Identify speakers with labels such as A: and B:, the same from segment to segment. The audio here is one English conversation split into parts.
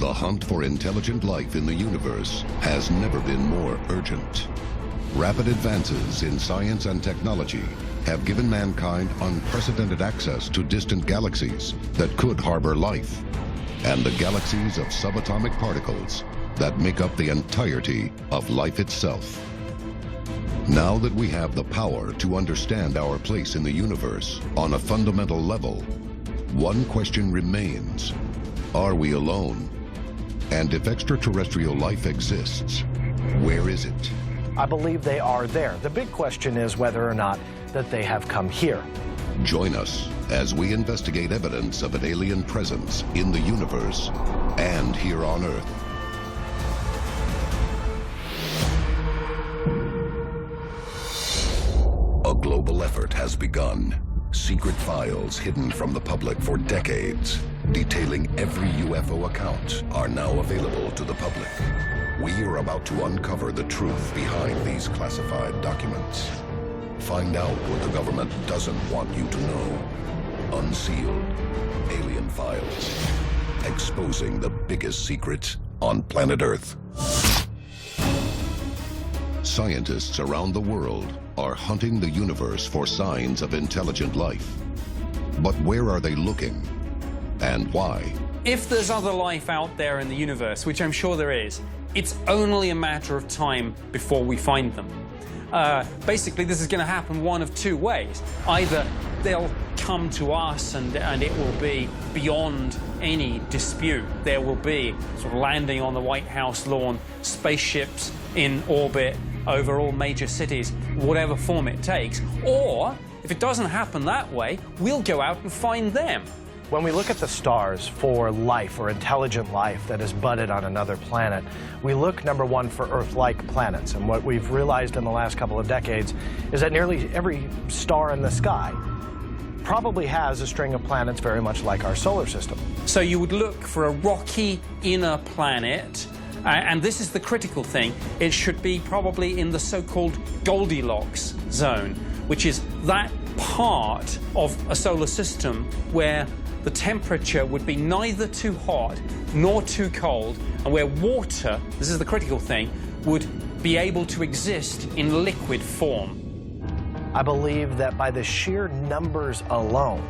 A: The hunt for intelligent life in the universe has never been more urgent. Rapid advances in science and technology have given mankind unprecedented access to distant galaxies that could harbor life, and the galaxies of subatomic particles that make up the entirety of life itself. Now that we have the power to understand our place in the universe on a fundamental level, one question remains: are we alone? And if extraterrestrial life exists, where is it?
B: I believe they are there. The big question is whether or not that they have come here.
A: Join us as we investigate evidence of an alien presence in the universe and here on Earth. A global effort has begun. Secret files hidden from the public for decades, detailing every UFO account, are now available to the public. We are about to uncover the truth behind these classified documents. Find out what the government doesn't want you to know. Unsealed. Alien Files. Exposing the biggest secret on planet Earth. Scientists around the world are hunting the universe for signs of intelligent life. But where are they looking? And why?
C: If there's other life out there in the universe, which I'm sure there is, it's only a matter of time before we find them. Basically, this is going to happen one of two ways. Either they'll come to us and it will be beyond any dispute. There will be sort of landing on the White House lawn, spaceships in orbit over all major cities, whatever form it takes. Or, if it doesn't happen that way, we'll go out and find them.
B: When we look at the stars for life or intelligent life that is budded on another planet, we look, number one, for Earth-like planets. And what we've realized in the last couple of decades is that nearly every star in the sky probably has a string of planets very much like our solar system.
C: So you would look for a rocky inner planet, and this is the critical thing. It should be probably in the so-called Goldilocks zone, which is that part of a solar system where the temperature would be neither too hot nor too cold, and where water, this is the critical thing, would be able to exist in liquid form.
B: I believe that by the sheer numbers alone,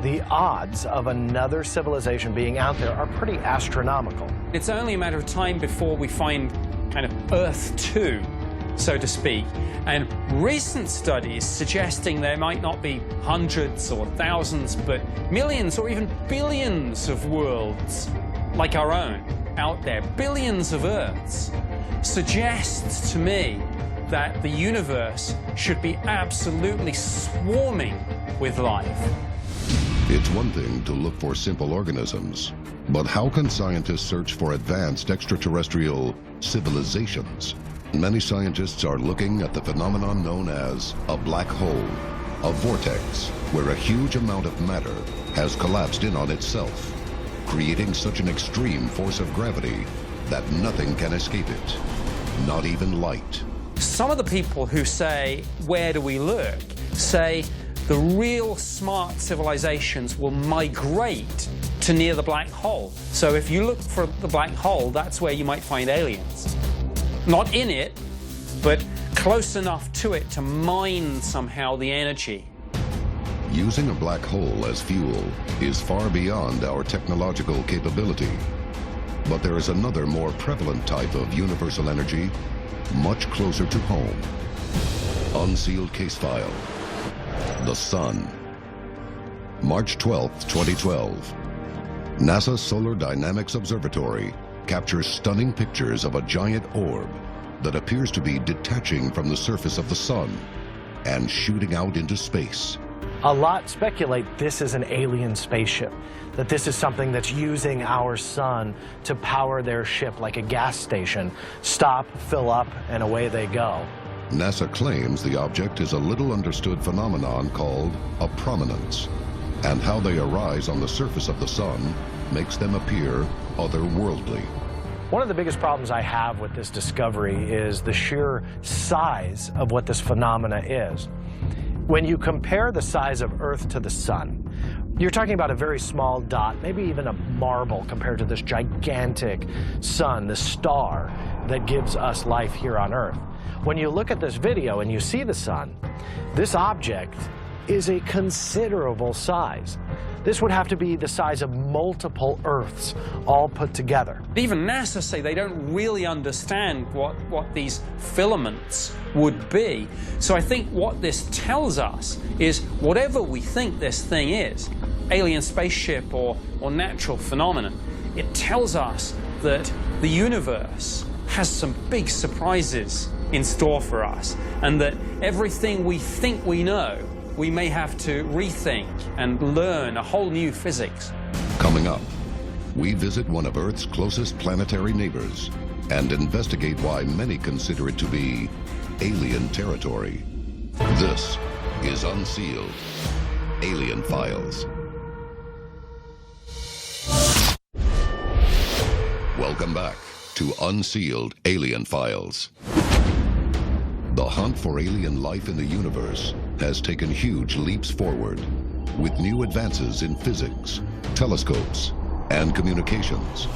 B: the odds of another civilization being out there are pretty astronomical.
C: It's only a matter of time before we find kind of Earth 2, so to speak. And recent studies suggesting there might not be hundreds or thousands, but millions or even billions of worlds like our own out there, billions of Earths, suggests to me that the universe should be absolutely swarming with life.
A: It's one thing to look for simple organisms, but how can scientists search for advanced extraterrestrial civilizations? Many scientists are looking at the phenomenon known as a black hole, a vortex where a huge amount of matter has collapsed in on itself, creating such an extreme force of gravity that nothing can escape it, not even light.
C: Some of the people who say, where do we look, say the real smart civilizations will migrate to near the black hole. So if you look for the black hole, that's where you might find aliens. Not in it, but close enough to it to mine somehow the energy.
A: Using a black hole as fuel is far beyond our technological capability. But there is another more prevalent type of universal energy, much closer to home. Unsealed case file. The Sun. March 12, 2012. NASA Solar Dynamics Observatory captures stunning pictures of a giant orb that appears to be detaching from the surface of the Sun and shooting out into space.
B: A lot speculate this is an alien spaceship, that this is something that's using our sun to power their ship like a gas station. Stop, fill up, and away they go.
A: NASA claims the object is a little understood phenomenon called a prominence, and how they arise on the surface of the Sun makes them appear otherworldly.
B: One of the biggest problems I have with this discovery is the sheer size of what this phenomena is. When you compare the size of Earth to the Sun, You're talking about a very small dot, maybe even a marble compared to this gigantic sun, this star that gives us life here on Earth. When you look at this video and you see the sun, this object is a considerable size. This would have to be the size of multiple Earths all put together.
C: Even NASA say they don't really understand what these filaments would be. So I think what this tells us is whatever we think this thing is, alien spaceship or natural phenomenon, it tells us that the universe has some big surprises in store for us, and that everything we think we know, we may have to rethink and learn a whole new physics.
A: Coming up, we visit one of Earth's closest planetary neighbors and investigate why many consider it to be alien territory. This is Unsealed, Alien Files. Welcome back to Unsealed Alien Files. The hunt for alien life in the universe has taken huge leaps forward, with new advances in physics, telescopes, and communications.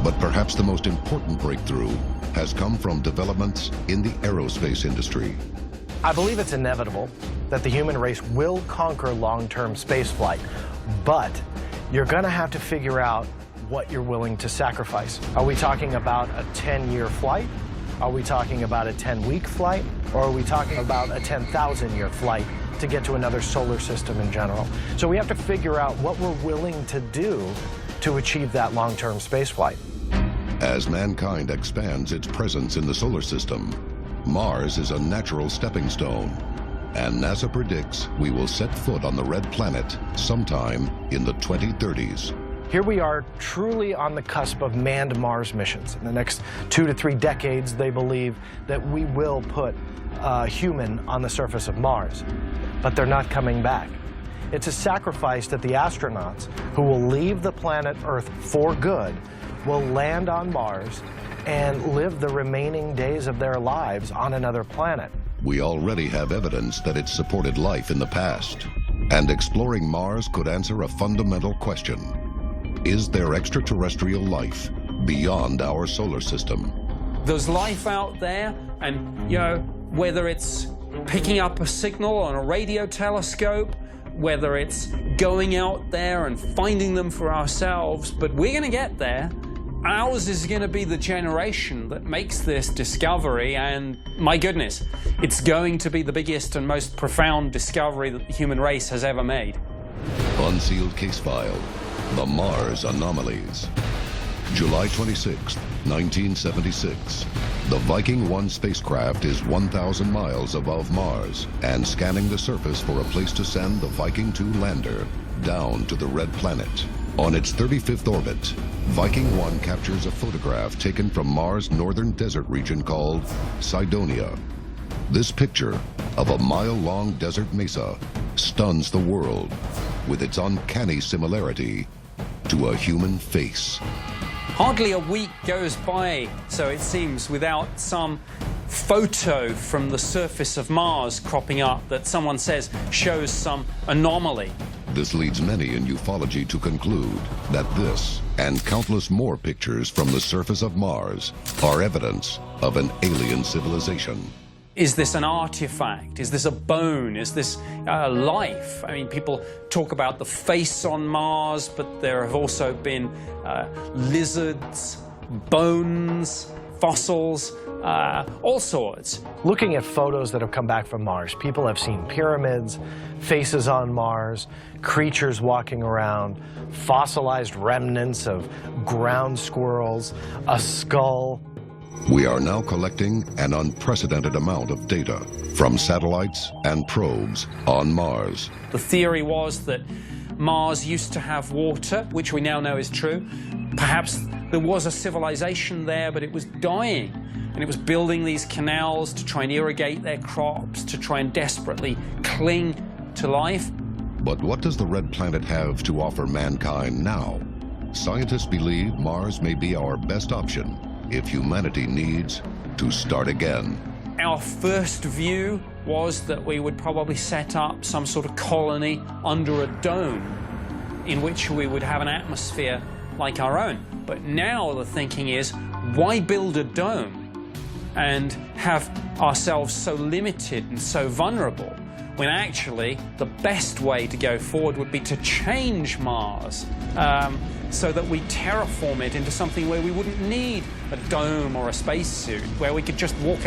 A: But perhaps the most important breakthrough has come from developments in the aerospace industry.
B: I believe it's inevitable that the human race will conquer long-term spaceflight, but you're going to have to figure out what you're willing to sacrifice. Are we talking about a 10-year flight? Are we talking about a 10-week flight? Or are we talking about a 10,000-year flight to get to another solar system in general? So we have to figure out what we're willing to do to achieve that long-term space flight.
A: As mankind expands its presence in the solar system, Mars is a natural stepping stone, and NASA predicts we will set foot on the red planet sometime in the 2030s.
B: Here we are truly on the cusp of manned Mars missions. In the next 2 to 3 decades, they believe that we will put a human on the surface of Mars, but they're not coming back. It's a sacrifice that the astronauts who will leave the planet Earth for good will land on Mars and live the remaining days of their lives on another planet.
A: We already have evidence that it's supported life in the past, and exploring Mars could answer a fundamental question. Is there extraterrestrial life beyond our solar system?
C: There's life out there, and, you know, whether it's picking up a signal on a radio telescope, whether it's going out there and finding them for ourselves, but we're going to get there. Ours is going to be the generation that makes this discovery, and my goodness, it's going to be the biggest and most profound discovery that the human race has ever made.
A: Unsealed case file. The Mars Anomalies. July 26, 1976. The Viking 1 spacecraft is 1,000 miles above Mars and scanning the surface for a place to send the Viking 2 lander down to the Red Planet. On its 35th orbit, Viking 1 captures a photograph taken from Mars' northern desert region called Cydonia. This picture of a mile-long desert mesa stuns the world with its uncanny similarity to a human face.
C: Hardly a week goes by, so it seems, without some photo from the surface of Mars cropping up that someone says shows some anomaly.
A: This leads many in ufology to conclude that this and countless more pictures from the surface of Mars are evidence of an alien civilization.
C: Is this an artifact? Is this a bone? Is this life? I mean, people talk about the face on Mars, but there have also been lizards, bones, fossils, all sorts.
B: Looking at photos that have come back from Mars, people have seen pyramids, faces on Mars, creatures walking around, fossilized remnants of ground squirrels, a skull.
A: We are now collecting an unprecedented amount of data from satellites and probes on Mars.
C: The theory was that Mars used to have water, which we now know is true. Perhaps there was a civilization there, but it was dying. And it was building these canals to try and irrigate their crops, to try and desperately cling to life.
A: But what does the Red Planet have to offer mankind now? Scientists believe Mars may be our best option if humanity needs to start again.
C: Our first view was that we would probably set up some sort of colony under a dome in which we would have an atmosphere like our own. But now the thinking is, why build a dome and have ourselves so limited and so vulnerable, when actually the best way to go forward would be to change Mars so that we terraform it into something where we wouldn't need a dome or a spacesuit, where we could just walk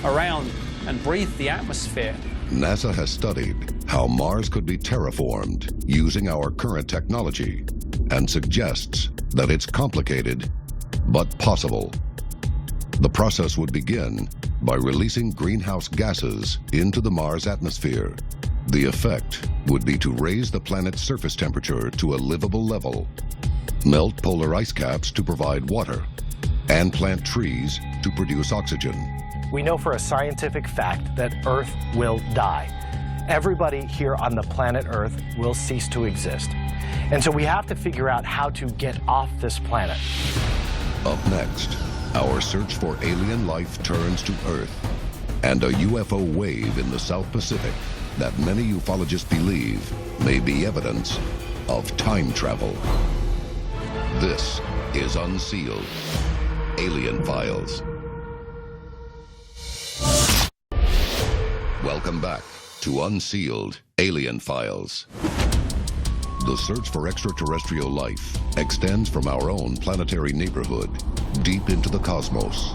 C: around and breathe the atmosphere.
A: NASA has studied how Mars could be terraformed using our current technology and suggests that it's complicated but possible. The process would begin by releasing greenhouse gases into the Mars atmosphere. The effect would be to raise the planet's surface temperature to a livable level, melt polar ice caps to provide water, and plant trees to produce oxygen.
B: We know for a scientific fact that Earth will die. Everybody here on the planet Earth will cease to exist. And so we have to figure out how to get off this planet.
A: Up next, our search for alien life turns to Earth and a UFO wave in the South Pacific that many ufologists believe may be evidence of time travel. This is Unsealed, Alien Files. Welcome back to Unsealed, Alien Files. The search for extraterrestrial life extends from our own planetary neighborhood deep into the cosmos.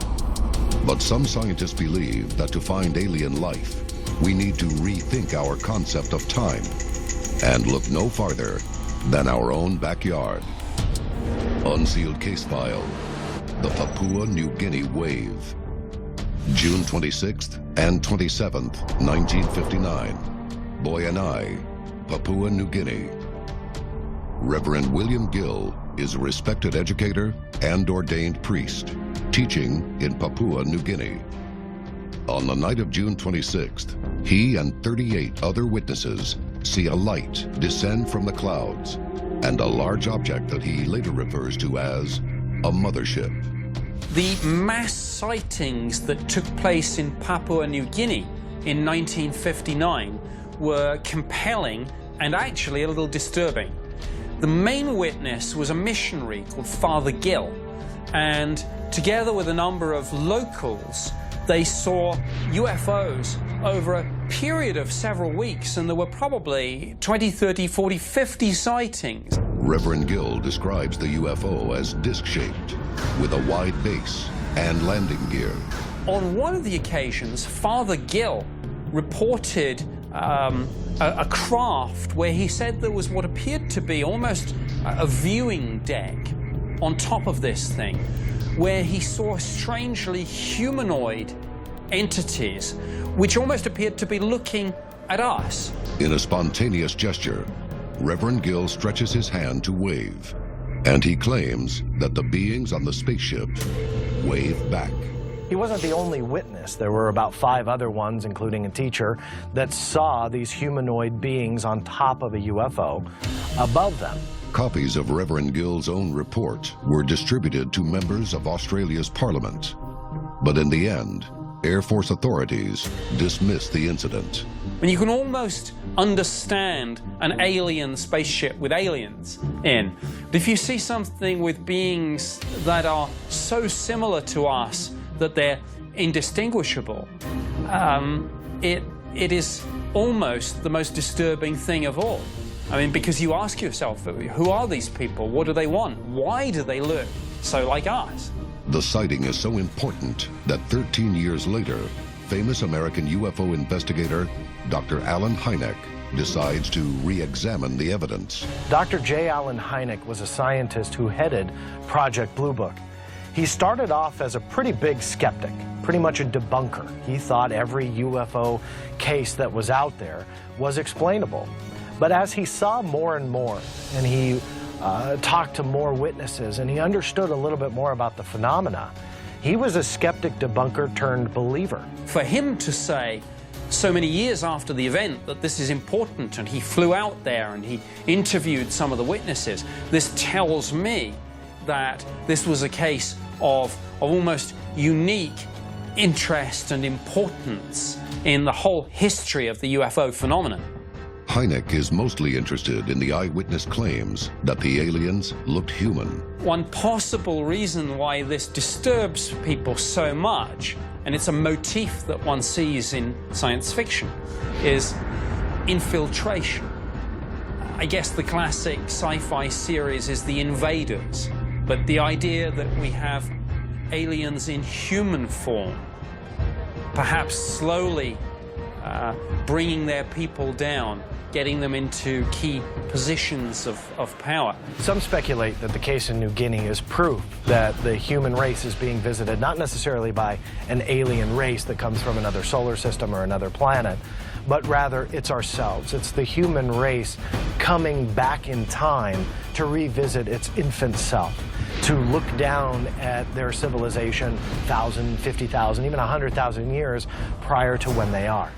A: But some scientists believe that to find alien life, we need to rethink our concept of time and look no farther than our own backyard. Unsealed Case File, the Papua New Guinea Wave. June 26th and 27th, 1959. Boyanai, Papua New Guinea. Reverend William Gill is a respected educator and ordained priest, teaching in Papua New Guinea. On the night of June 26th, he and 38 other witnesses see a light descend from the clouds and a large object that he later refers to as a mothership.
C: The mass sightings that took place in Papua New Guinea in 1959 were compelling and actually a little disturbing. The main witness was a missionary called Father Gill, and together with a number of locals, they saw UFOs over a period of several weeks, and there were probably 20, 30, 40, 50 sightings.
A: Reverend Gill describes the UFO as disc-shaped, with a wide base and landing gear.
C: On one of the occasions, Father Gill reported a craft where he said there was what appeared to be almost a viewing deck on top of this thing, where he saw strangely humanoid entities which almost appeared to be looking at us.
A: In a spontaneous gesture, Reverend Gill stretches his hand to wave, and he claims that the beings on the spaceship wave back.
B: He wasn't the only witness. There were about 5 other ones, including a teacher, that saw these humanoid beings on top of a UFO above them.
A: Copies of Reverend Gill's own report were distributed to members of Australia's Parliament. But in the end, Air Force authorities dismissed the incident.
C: And you can almost understand an alien spaceship with aliens in. But if you see something with beings that are so similar to us that they're indistinguishable, it is almost the most disturbing thing of all. I mean, because you ask yourself, who are these people? What do they want? Why do they look so like us?
A: The sighting is so important that 13 years later, famous American UFO investigator Dr. Allen Hynek decides to re-examine the evidence.
B: Dr. J. Allen Hynek was a scientist who headed Project Blue Book. He started off as a pretty big skeptic, pretty much a debunker. He thought every UFO case that was out there was explainable. But as he saw more and more, and he talked to more witnesses, and he understood a little bit more about the phenomena, he was a skeptic debunker turned believer.
C: For him to say so many years after the event that this is important, and he flew out there and he interviewed some of the witnesses, this tells me that this was a case of almost unique interest and importance in the whole history of the UFO phenomenon.
A: Hynek is mostly interested in the eyewitness claims that the aliens looked human.
C: One possible reason why this disturbs people so much, and it's a motif that one sees in science fiction, is infiltration. I guess the classic sci-fi series is The Invaders, but the idea that we have aliens in human form, perhaps slowly bringing their people down, getting them into key positions of power.
B: Some speculate that the case in New Guinea is proof that the human race is being visited not necessarily by an alien race that comes from another solar system or another planet, but rather it's ourselves. It's the human race coming back in time to revisit its infant self, to look down at their civilization 1,000, 50,000, even 100,000 years prior to when they are.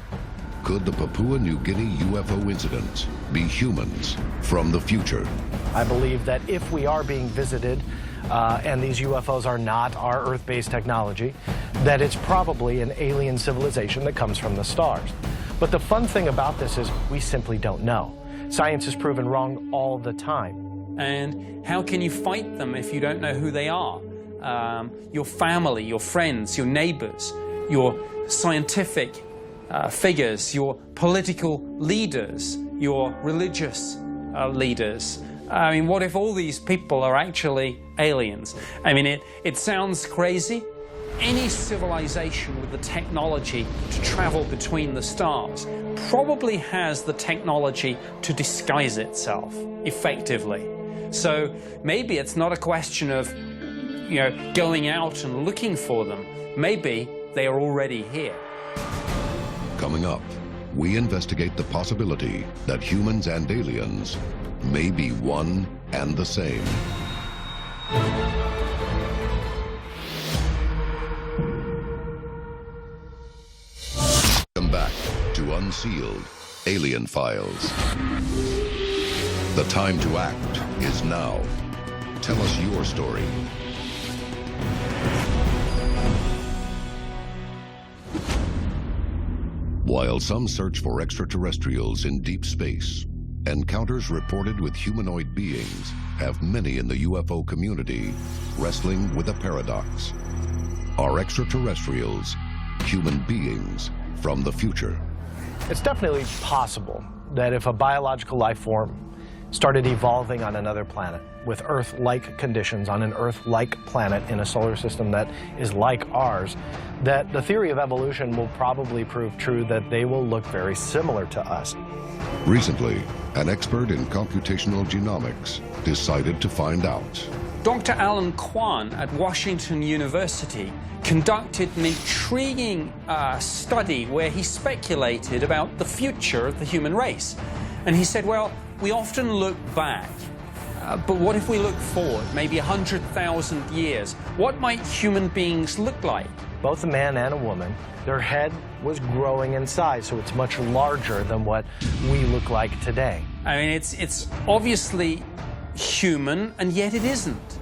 A: Could the Papua New Guinea UFO incident be humans from the future?
B: I believe that if we are being visited and these UFOs are not our Earth-based technology, that it's probably an alien civilization that comes from the stars. But the fun thing about this is we simply don't know. Science is proven wrong all the time.
C: And how can you fight them if you don't know who they are? Your family, your friends, your neighbors, your scientific figures, your political leaders, your religious leaders. I mean, what if all these people are actually aliens? I mean, it sounds crazy. Any civilization with the technology to travel between the stars probably has the technology to disguise itself effectively. So maybe it's not a question of, going out and looking for them. Maybe they are already here.
A: Coming up, we investigate the possibility that humans and aliens may be one and the same. Welcome back to Unsealed, Alien Files. The time to act is now. Tell us your story. While some search for extraterrestrials in deep space, encounters reported with humanoid beings have many in the UFO community wrestling with a paradox. Are extraterrestrials human beings from the future?
B: It's definitely possible that if a biological life form started evolving on another planet with Earth-like conditions on an Earth-like planet in a solar system that is like ours, that the theory of evolution will probably prove true, that they will look very similar to us.
A: Recently, an expert in computational genomics decided to find out.
C: Dr. Alan Kwan at Washington University conducted an intriguing study where he speculated about the future of the human race. And he said, well, we often look back, but what if we look forward, maybe 100,000 years? What might human beings look like?
B: Both a man and a woman, their head was growing in size, so it's much larger than what we look like today.
C: I mean, it's obviously human, and yet it isn't.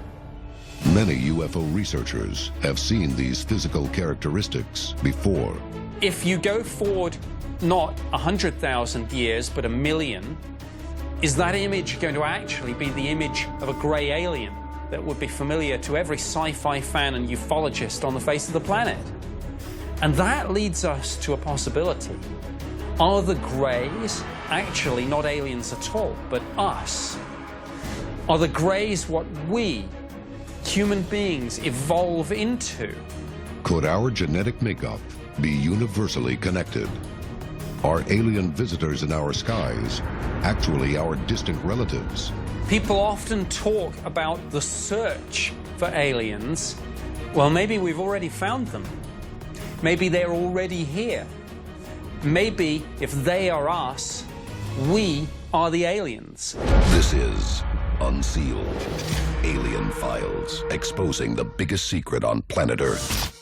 A: Many UFO researchers have seen these physical characteristics before.
C: If you go forward not 100,000 years, but 1 million, is that image going to actually be the image of a grey alien that would be familiar to every sci-fi fan and ufologist on the face of the planet? And that leads us to a possibility. Are the greys actually not aliens at all, but us? Are the greys what we, human beings, evolve into?
A: Could our genetic makeup be universally connected? Are alien visitors in our skies actually our distant relatives?
C: People often talk about the search for aliens. Well, maybe we've already found them. Maybe they're already here. Maybe if they are us, we are the aliens.
A: This is Unsealed, Alien Files, exposing the biggest secret on planet Earth.